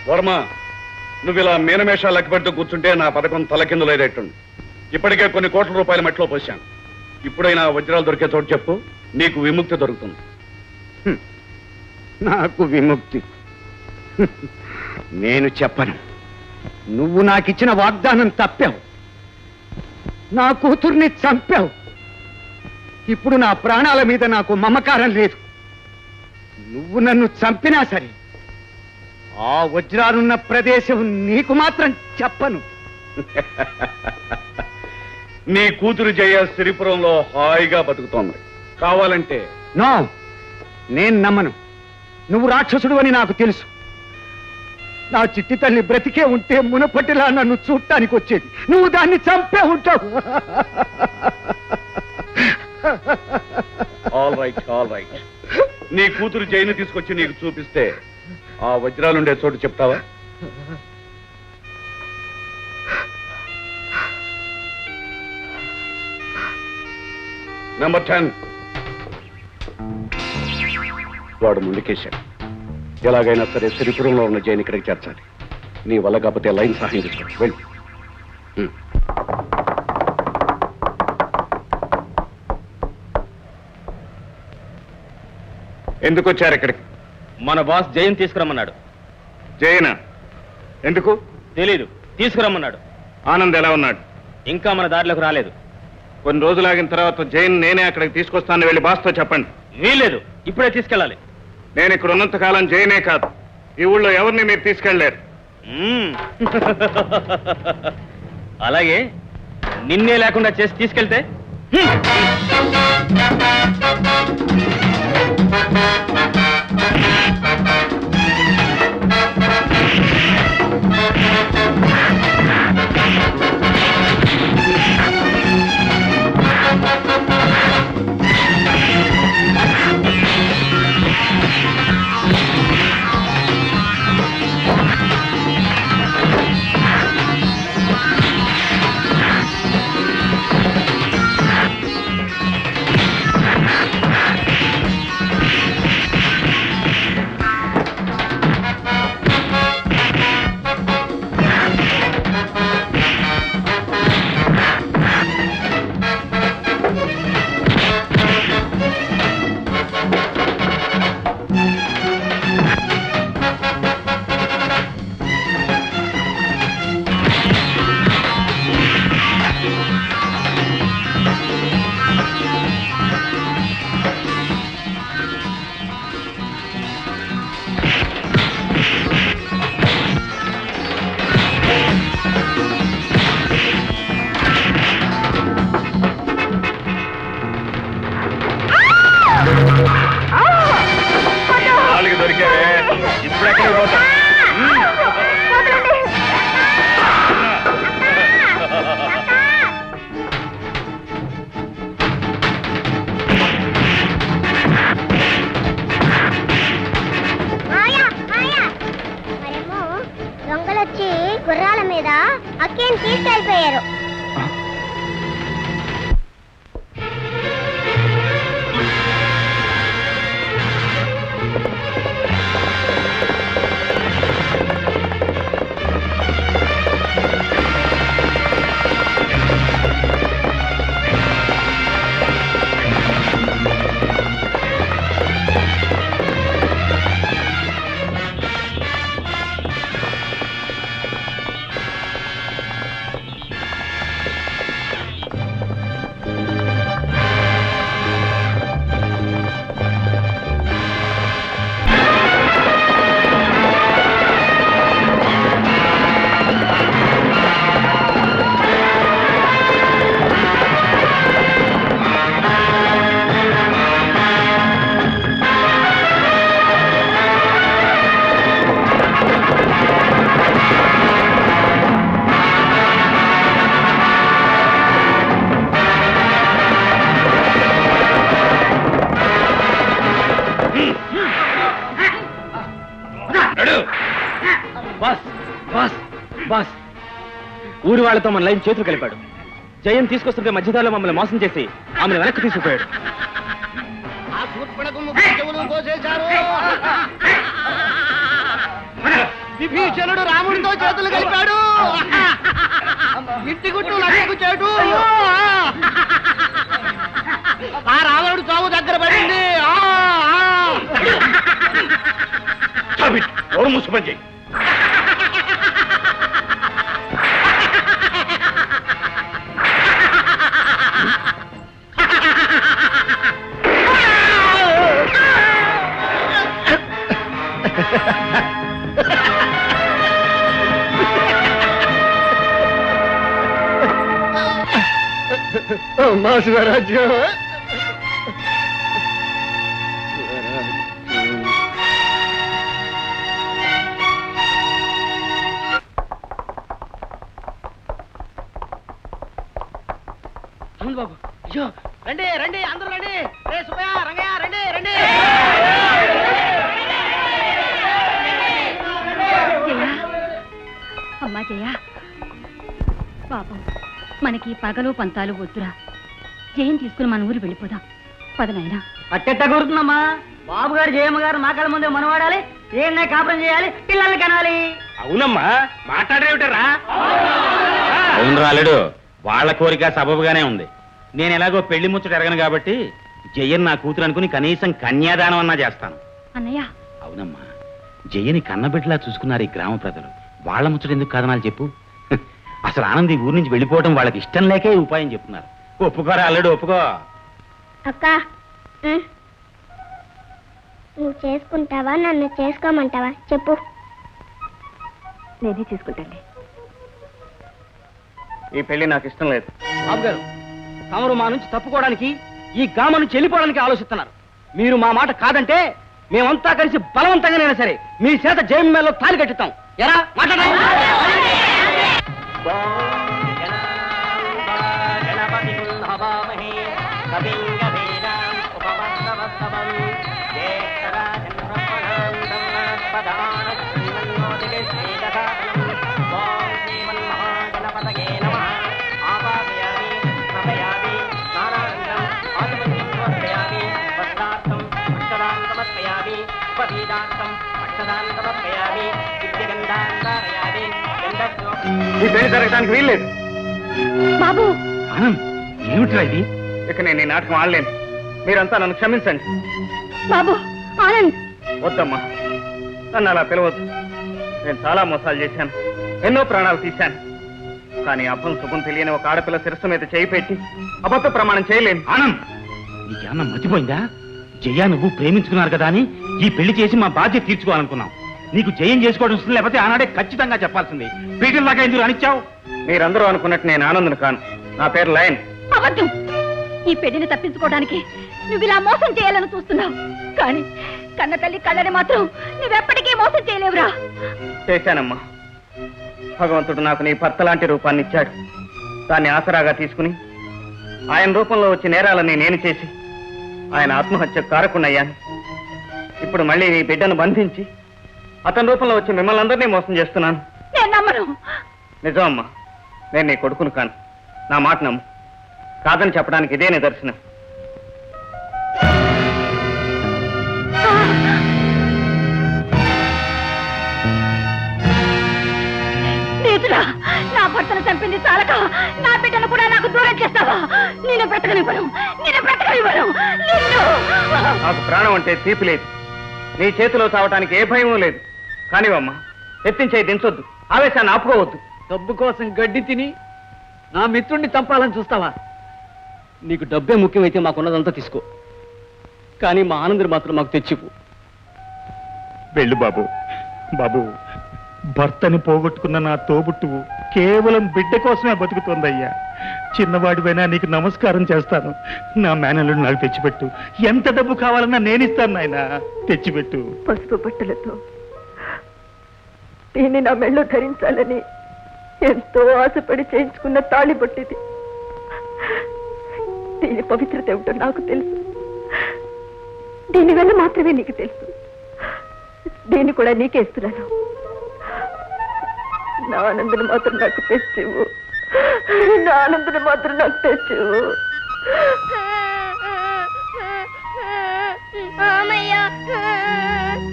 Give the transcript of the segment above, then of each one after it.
వర్మ, నువ్వు ఇలా మీనమేషాలు లెక్కపెడుతూ కూర్చుంటే నా పథకం తలకిందులేదేట్టుంది. ఇప్పటికే కొన్ని కోట్ల రూపాయల మట్టిలో పోశాను. ఇప్పుడైనా వజ్రాలు దొరికే చోటు చెప్పు, నీకు విముక్తి దొరుకుతుంది. నాకు విముక్తి నేను చెప్పను. నువ్వు నాకిచ్చిన వాగ్దానం తప్పావు. నా కూతుర్ని చంపావు. ఇప్పుడు నా ప్రాణాల మీద నాకు మమకారం లేదు. నువ్వు నన్ను చంపినా సరే ఆ వజ్రాలున్న ప్రదేశం నీకు మాత్రం చెప్పను. నీ కూతురు జయ సిరిపురంలో హాయిగా బతుకుతోంది. కావాలంటే నో, నేను నమ్మను. నువ్వు రాక్షసుడు అని నాకు తెలుసు. నా చిట్టి తల్లి బ్రతికే ఉంటే మునపటిలా నన్ను చూడటానికి వచ్చేది. నువ్వు దాన్ని చంపే ఉంటావు. All right, all right. నీ కూతురు జైలు తీసుకొచ్చి నీకు చూపిస్తే ఆ వజ్రాలుండే చోటు చెప్తావా? నంబర్ 10. వాడు ముందుకేశాడు. ఎలాగైనా సరే సిరిపురంలో ఉన్న జైన్ ఇక్కడికి చేర్చాలి. నీ వల్ల కాకపోతే లైన్ సహాయం తీసుకో. వెళ్ళు. ఎందుకు వచ్చారు ఇక్కడికి? మన బాస్ జైన్ తీసుకురమ్మన్నాడు. జైనా? ఎందుకు? తెలీదు, తీసుకురమ్మన్నాడు. ఆనంద్ ఎలా ఉన్నాడు? ఇంకా మన దారిలోకి రాలేదు. కొన్ని రోజులాగిన తర్వాత జైన్ నేనే అక్కడికి తీసుకొస్తానని వెళ్ళి బాస్తో చెప్పండి. వీల్లేదు, ఇప్పుడే తీసుకెళ్ళాలి. నేను ఇక్కడ ఉన్నంత కాలం జైనే కాదు, ఈ ఊళ్ళో ఎవరిని మీరు తీసుకెళ్లారు. అలాగే నిన్నే లేకుండా చేసి తీసుకెళ్తే గుర్రాల మీద అక్కేని తీసుకెళ్ళిపోయారు. ఊరి వాళ్ళతో మన లైన్ చేతులు కలిపాడు. జయం తీసుకొస్తుంటే మధ్యదారిలో మమ్మల్ని మోసం చేసి ఆమెను వెనక్కి తీసుకుపోయాడు. విభీషణుడు రాముడితో చేతులు కలిపాడు. ఇంటి గుట్టు లక్షకు చేటు. ఆ రావణుడు చావు దగ్గర పడింది. ముసుపంచి మా శివరాజ్యం. బాబు అయ్యో రండి రండి అందరూ రండి. రే సుబ్బయ్య, రంగయ్య, రండి రండి. అమ్మా జయ పాపం మనకి పగలు పంతాలు వద్దురా. జయం తీసుకుని మన ఊరు వెళ్ళిపోదాం. పదనైనా అట్టెట్ట కుడుతుందమ్మా. బాబు గారు జయమ్మ గారు మా కళ్ళ ముందే మనవాడాలి, ఏమన్నా కాపురం చేయాలి, పిల్లల్ని కనాలి. అవునమ్మా మాట్లాడేవిటరా? అవును రాలేడు, వాళ్ళ కోరిక సబబుగానే ఉంది. నేను ఎలాగో పెళ్లి ముచ్చట ఎరగను కాబట్టి జయన్ నా కూతురు అనుకుని కనీసం కన్యాదానం అన్నా చేస్తాను. అన్నయ్య అవునమ్మా, జయని కన్నబిడ్డలా చూసుకున్నారు ఈ గ్రామ ప్రజలు. వాళ్ళ ముచ్చట ఎందుకు కాదనాలి చెప్పు? అసలు ఆనంద్ ఈ ఊరి నుంచి వెళ్ళిపోవడం వాళ్ళకి ఇష్టం లేకే ఈ ఉపాయం చెప్తున్నారు. ఒప్పుకోరా అల్లుడు, ఒప్పుకో. అక్క నువ్వు చేసుకుంటావా, నన్ను చేసుకోమంటావా చెప్పు. నేనే తీసుకుంటాను. ఈ పెళ్లి నాకు ఇష్టం లేదు. బాబు గారు, తమరు మా నుంచి తప్పుకోవడానికి, ఈ గ్రామం నుంచి వెళ్ళిపోవడానికి ఆలోచిస్తున్నారు. మీరు మా మాట కాదంటే మేమంతా కలిసి బలవంతంగానైనా సరే మీ చేత జయమ్మలో తాలి కట్టిస్తాం. ఎరా మాట్లాడండి. ఈ పెళ్లి జరగడానికి వీల్లేదు. బాబు ఆనంద్, ఏమిట్రా ఇది? ఇక నేను ఈ నాటకం ఆడలేను. మీరంతా నన్ను క్షమించండి. బాబు ఆనంద్ వద్దమ్మా, నన్ను అలా పిలవద్దు. నేను చాలా మోసాలు చేశాను, ఎన్నో ప్రాణాలు తీశాను. కానీ అబ్బం శుభం తెలియని ఒక ఆడపిల్ల శిరస్సు మీద చేయి పెట్టి అబద్ధ ప్రమాణం చేయలేను. ఆనంద్, నీకేమన్నా మతిపోయిందా? జయ నువ్వు ప్రేమించుకున్నారు కదా అని ఈ పెళ్లి చేసి మా బాధ్యత తీర్చుకోవాలనుకున్నాం. నీకు జయం చేసుకోవడం ఇష్టం లేకపోతే ఆనాడే ఖచ్చితంగా చెప్పాల్సింది. పీటల దాకా ఎందుకు అనిచ్చావు? మీరందరూ అనుకున్నట్టు నేను ఆనందును కాను. నా పేరు లయన్. అబద్ధం. ఈ పెళ్లిని తప్పించుకోవడానికి నువ్వు ఇలా మోసం చేయాలని చూస్తున్నావు. కానీ కన్న తల్లి కళ్ళని మాత్రం నువ్వెప్పటికీ మోసం చేయలేవురా. చేశానమ్మా. భగవంతుడు నాకు నీ భర్త లాంటి రూపాన్ని ఇచ్చాడు. దాన్ని ఆసరాగా తీసుకుని ఆయన రూపంలో వచ్చి నేరాలని నేను చేసి ఆయన ఆత్మహత్య కారకున్నయ్యాను. ఇప్పుడు మళ్ళీ నీ బిడ్డను బంధించి అతని రూపంలో వచ్చి మిమ్మల్ని అందరినీ మోసం చేస్తున్నాను. నేను నమ్మను. నిజం అమ్మా, నేను నీ కొడుకును కాను. నా మాట నమ్ము. కాదని చెప్పడానికి ఇదే నిదర్శనం. నీతుడా, నా భర్తను చంపింది చాలక నా బిడ్డను కూడా నాకు దూరం చేస్తావా? నేను బ్రతకనివ్వను, నేను బ్రతకనివ్వను నిన్ను. నాకు ప్రాణం అంటే తీపి లేదు. నీ చేతిలో చావటానికి ఏ భయమూ లేదు. కానివమ్మా, ఎత్తించే దించొద్దు. ఆవేశాన్ని ఆపుకోవద్దు. డబ్బు కోసం గడ్డి తిని నా మిత్రుణ్ణి చంపాలని చూస్తావా? నీకు డబ్బే ముఖ్యమైతే మాకున్నదంతా తీసుకో, కానీ మా ఆనందరు మాత్రం మాకు తెచ్చిపో. వెళ్ళు బాబు. బాబు, భర్తని పోగొట్టుకున్న నా తోబుట్టువు కేవలం బిడ్డ కోసమే బతుకుతోందయ్యా. చిన్నవాడివైనా నీకు నమస్కారం చేస్తాను. నా మేనల్లుడు నాకు తెచ్చిపెట్టు. ఎంత డబ్బు కావాలన్నా నేనిస్తాను నాయన. తెచ్చిపెట్టు. పసుపు బట్టలతో దీన్ని నా మెళ్ళో ధరించాలని ఎంతో ఆశపడి చేయించుకున్న తాళి బొట్టిది. దీని పవిత్రత ఏమిటో నాకు తెలుసు. దీనివల్ల మాత్రమే నీకు తెలుసు. దీన్ని కూడా నీకే ఇస్తున్నాను. నా ఆనందను మాత్రం నాకు తెచ్చివు. నా ఆనందను మాత్రం నాకు తెచ్చివు. మామయ్య,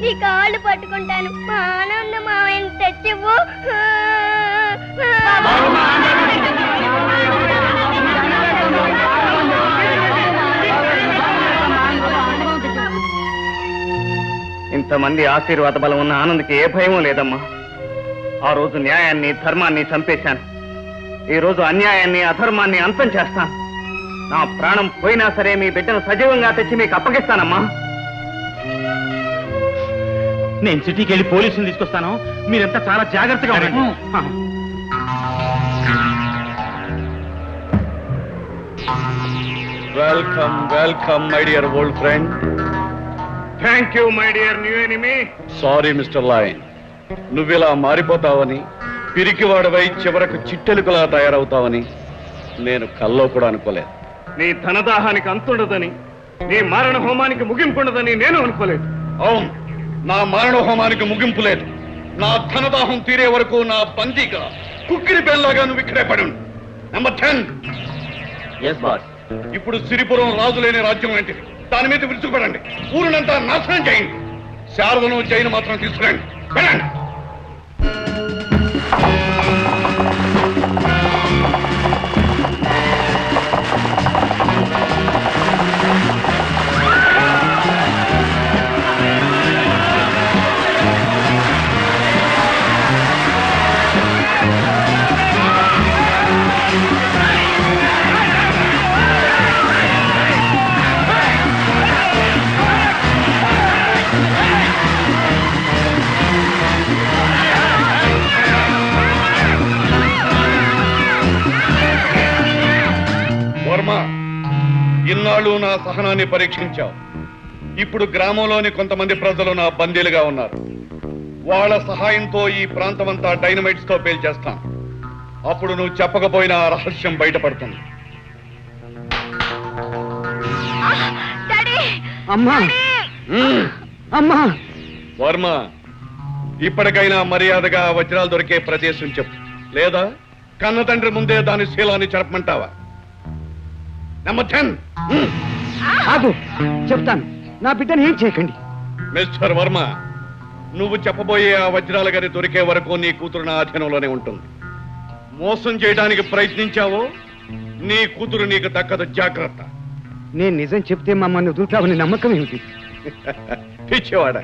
నీ కాళ్ళు పట్టుకుంటాను. మా ఆనంద మామయ్యని తెచ్చివ్వు. ఇంతమంది ఆశీర్వాద బలం ఉన్న ఆనంద్కి ఏ భయం లేదమ్మా. ఆ రోజు న్యాయాన్ని ధర్మాన్ని చంపేశాను. ఈ రోజు అన్యాయాన్ని అధర్మాన్ని అంతం చేస్తాను. నా ప్రాణం పోయినా సరే మీ బిడ్డను సజీవంగా తెచ్చి మీకు అప్పగిస్తానమ్మా. నేను సిటీకి వెళ్ళి పోలీసులు తీసుకొస్తాను. మీరంతా చాలా జాగ్రత్తగా ఉండండి. Welcome welcome my dear old friend. Thank you my dear new enemy. Sorry mister lion, నువ్విలా మారిపోతావని, పిరికివాడవై చివరకు చిట్టెలుకలా తయారవుతావని నేను కల్లో కూడా అనుకోలేదు. నీ ధనదాహానికి అంతుండదని, నీ మారణ హోమానికి ముగింపుండదని నేను అనుకోలేదు. అవును, నా మరణ హోమానికి ముగింపు లేదు. నా ధనదాహం తీరే వరకు నా బందీగా కుక్కిరి బెల్లాగా నువ్వు ఇక్కడే పడు. నెంబర్ 10. Yes boss. ఇప్పుడు సిరిపురం రాజు లేని రాజ్యం ఏంటిది? దాని మీద విరుచుకుపడండి. ఊరినంతా నాశనం చేయండి. శారదను జైలు మాత్రం తీసుకురండి. వెళ్ళండి. వర్మ, ఇన్నాళ్ళు నా సహనాన్ని పరీక్షించావు. ఇప్పుడు గ్రామంలోని కొంతమంది ప్రజలు నా బందీలుగా ఉన్నారు. వాళ్ళ సహాయంతో ఈ ప్రాంతమంతా డైనమైట్స్ తో పేల్చేస్తాను. అప్పుడు నువ్వు చెప్పకపోయినా ఆ రహస్యం బయటపడుతుంది. అమ్మా అమ్మా. వర్మ, ఇప్పటికైనా మర్యాదగా వజ్రాలు దొరికే ప్రదేశం చెప్పు, లేదా కన్న తండ్రి ముందే దాని శీలాన్ని చెరపమంటావా? నెంబర్ 10. ఆగు, చెప్తాను. నా బిడ్డను ఏం చేయకండి. మిస్టర్ వర్మ, నువ్వు చెప్పబోయే ఆ వజ్రాల గది దొరికే వరకు నీ కూతురు నా అధీనంలోనే ఉంటుంది. మోసం చేయడానికి ప్రయత్నించావో నీ కూతురు నీకు దక్కదు. జాగ్రత్త. నేను నిజం చెప్తే మమ్మల్ని వదులుతావని నమ్మకం ఏమిటి? పిచ్చివాడ,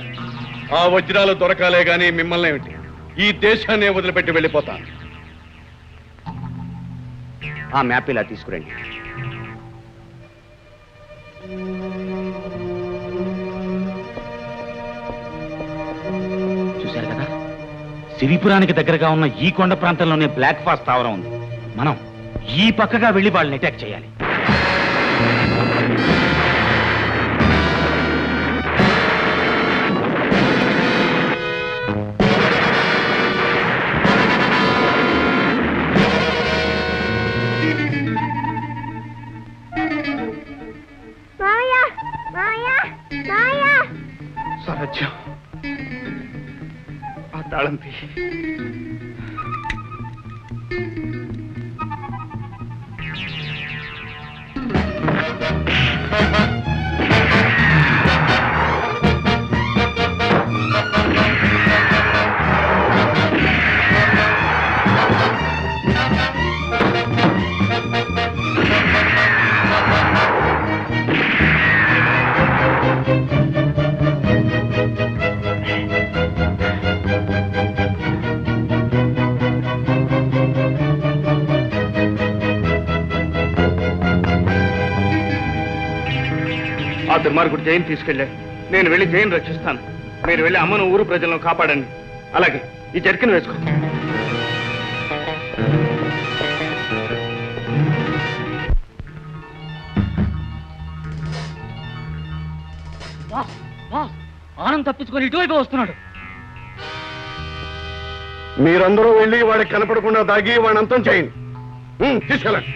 ఆ వజ్రాలు దొరకాలే గాని మిమ్మల్ని ఏమిటి, ఈ దేశాన్ని వదిలిపెట్టి వెళ్ళిపోతాను. ఆ మ్యాప్ ఇలా తీసుకురండి. చూశారు కదా, సిరిపురానికి దగ్గరగా ఉన్న ఈ కొండ ప్రాంతంలోనే బ్లాక్ ఫాస్ట్ స్థావరం ఉంది. మనం ఈ పక్కగా వెళ్ళి వాళ్ళని అటాక్ చేయాలి. మాయా మాయా మాయా. సరజ్యం, ఆ తాళం తీ. ఆ దుర్మార్గుడు జైన్ తీసుకెళ్ళాడు. నేను వెళ్ళి జైన్ రక్షిస్తాను. మీరు వెళ్ళి అమ్మను ఊరు ప్రజలను కాపాడండి. అలాగే ఈ జర్కిన్ వేసుకో. ఆనంద్ తప్పించుకొని ఇటువైపు వస్తున్నాడు. మీరందరూ వెళ్ళి వాడికి కనపడకుండా దాగి వాడిని అంతం చేయండి. తీసుకెళ్ళండి.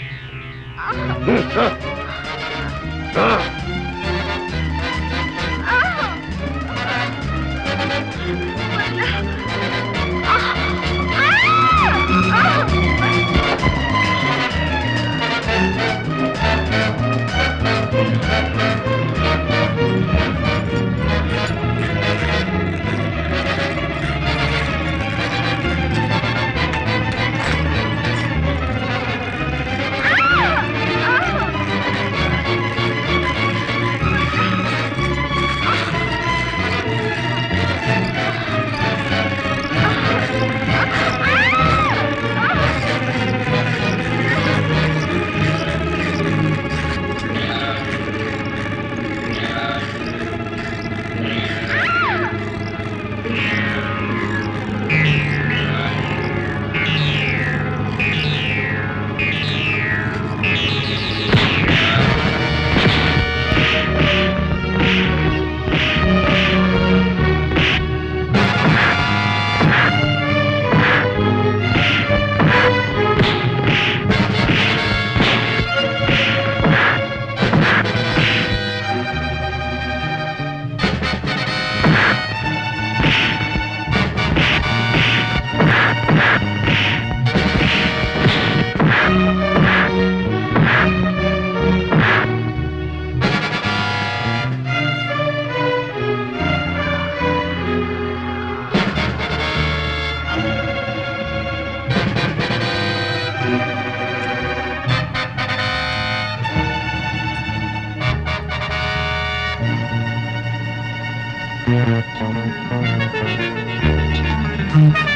ఆ